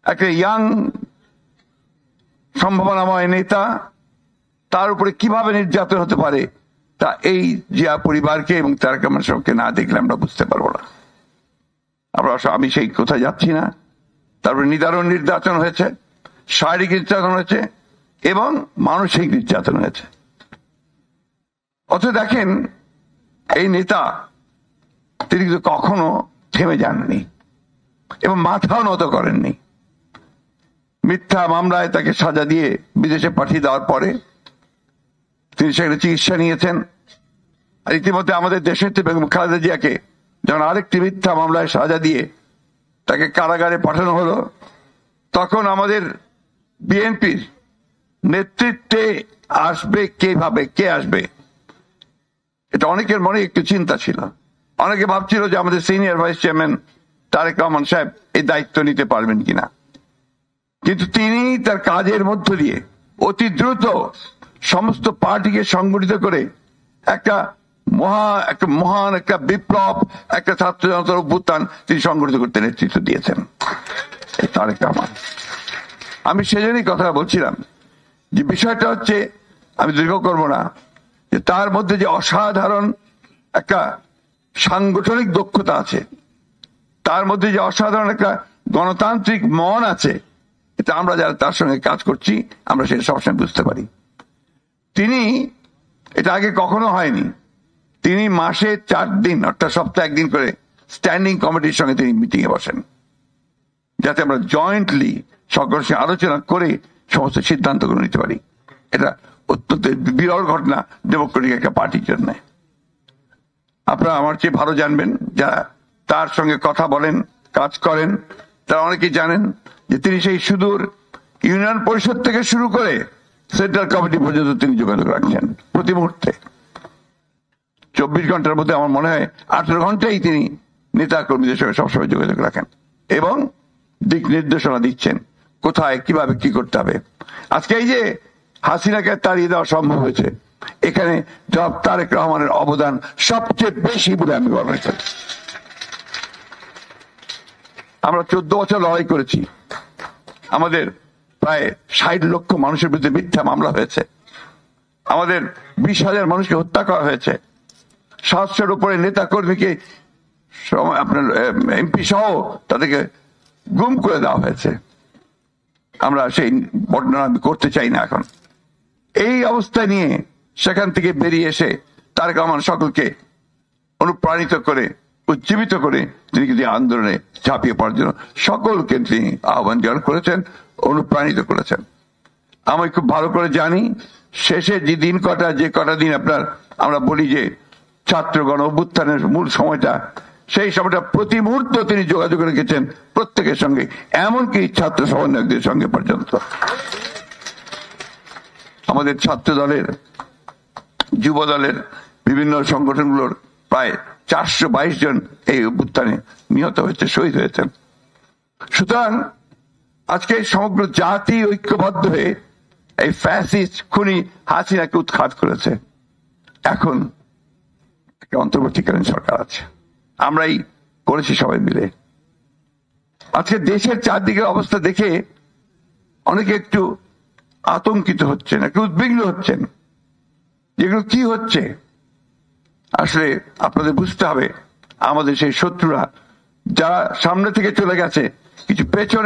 একটা ইয়াং সম্ভাবনাময় নেতা, তার উপরে কিভাবে নির্যাতন হতে পারে তা এই জিয়া পরিবারকে এবং তারেক রহমান সাহেবকে না দেখলে আমরা বুঝতে পারবো না। আমি সেই কোথায় যাচ্ছি না। তারপরে নিদারুণ নির্যাতন হয়েছে, শারীরিক নির্যাতন হয়েছে এবং মানসিক নির্যাতন হয়েছে। অথচ দেখেন এই নেতা তিনি কিন্তু কখনো থেমে যাননি এবং মাথাও নত করেননি। মিথ্যা মামলায় তাকে সাজা দিয়ে বিদেশে পাঠিয়ে দেওয়ার পরে তিনি সেখানে চিকিৎসা নিয়েছেন। আর ইতিমধ্যে আমাদের দেশের বেগম খালেদা জিয়াকে যখন আরেকটি মিথ্যা মামলায় সাজা দিয়ে তাকে কারাগারে পাঠানো হলো, তখন আমাদের বিএনপির নেতৃত্বে আসবে কে আসবে, এটা অনেকের মনে একটু চিন্তা ছিল। অনেকে ভাবছিল যে আমাদের senior vice chairman Tarique Rahman সাহেব এই দায়িত্ব নিতে পারবেন কিনা, কিন্তু তিনি তার কাজের মধ্য দিয়ে অতি দ্রুত সমস্ত পার্টিকে সংগঠিত করে একটা মহান একটা বিপ্লব, একটা ছাত্র জনতার অভ্যুত্থান তিনি সংগঠিত করতে নেতৃত্ব দিয়েছেন তারেক রহমান। আমি সেজন্যই কথা বলছিলাম যে বিষয়টা হচ্ছে, আমি দীর্ঘ করব না, যে তার মধ্যে যে অসাধারণ একটা সাংগঠনিক দক্ষতা আছে, তার মধ্যে যে অসাধারণ একটা গণতান্ত্রিক মন আছে, এটা আমরা যারা তার সঙ্গে কাজ করছি আমরা সেটা সবসময় বুঝতে পারি। তিনি এটা আগে কখনো হয়নি, তিনি মাসে 4 দিন অর্থাৎ সপ্তাহে 1 দিন করে স্ট্যান্ডিং কমিটির সঙ্গে তিনি মিটিং এ বসেন, যাতে আমরা জয়েন্টলি সকলের সঙ্গে আলোচনা করে সমস্ত সিদ্ধান্তগুলো নিতে পারি। এটা অত্যন্ত বিরল ঘটনা ডেমোক্রেটিক একটা পার্টির জন্য। আপনারা আমার চেয়ে ভালো জানবেন, যারা তার সঙ্গে কথা বলেন, কাজ করেন, তারা অনেকেই জানেন যে তিনি সেই সুদূর ইউনিয়ন পরিষদ থেকে শুরু করে সেন্ট্রাল কমিটি পর্যন্ত তিনি যোগাযোগ রাখছেন প্রতি মুহূর্তে। 24 ঘন্টার মধ্যে আমার মনে হয় 18 ঘন্টাই তিনি নেতা কর্মীদের সঙ্গে সবসময় যোগাযোগ রাখেন এবং দিক নির্দেশনা দিচ্ছেন কোথায় কিভাবে কি করতে হবে। আজকে এই যে হাসিনাকে তাড়িয়ে দেওয়া সম্ভব হয়েছে, এখানে জনাব তারেক রহমানের অবদান সবচেয়ে বেশি বলে আমি মনে করি। আমরা 14 বছর লড়াই করেছি, আমাদের প্রায় 60 লক্ষ মানুষের বিরুদ্ধে মিথ্যা মামলা হয়েছে, আমাদের 20,000 মানুষকে হত্যা করা হয়েছে, 700-এর উপরে নেতা কর্মীকে আপনার এমপি সহ তাদেরকে গুম করে দেওয়া হয়েছে। আমরা সেই বর্ণনা করতে চাই না এখন। এই অবস্থা নিয়ে সেখান থেকে বেরিয়ে এসে তারেক রহমান সকলকে অনুপ্রাণিত করে উজ্জীবিত করে তিনি কিন্তু আন্দোলনে ঝাঁপিয়ে পড়ার জন্য সকলকে তিনি আহ্বান জানান করেছেন, অনুপ্রাণিত করেছেন। আমি খুব ভালো করে জানি শেষে যে কটা দিন আমরা বলি যে ছাত্র গণ অভ্যুত্থানের মূল সময়টা, সেই সময়টা প্রতি মুহূর্ত তিনি যোগাযোগ রেখেছেন প্রত্যেকের সঙ্গে, এমনকি ছাত্র সমন্বয়কদের সঙ্গে পর্যন্ত। আমাদের ছাত্র দলের, যুব দলের বিভিন্ন সংগঠনগুলোর প্রায় 422 জন এই অভ্যুত্থানে নিহত হয়েছে, শহীদ হয়েছেন। সুতরাং আজকে সমগ্র জাতি ঐক্যবদ্ধ হয়ে এই ফ্যাসিস্ট খুনি হাসিনাকে উৎখাত করেছে। এখন একটা অন্তর্বর্তীকালীন সরকার আছে, আমরাই করেছি সবাই মিলে। আজকে দেশের চারদিকের অবস্থা দেখে অনেকে একটু আতঙ্কিত হচ্ছেন, একটু উদ্বিগ্ন হচ্ছেন, যেগুলো কি হচ্ছে। আসলে আপনাদের বুঝতে হবে আমাদের সেই শত্রুরা যারা সামনে থেকে চলে গেছে, কিছু পেছনে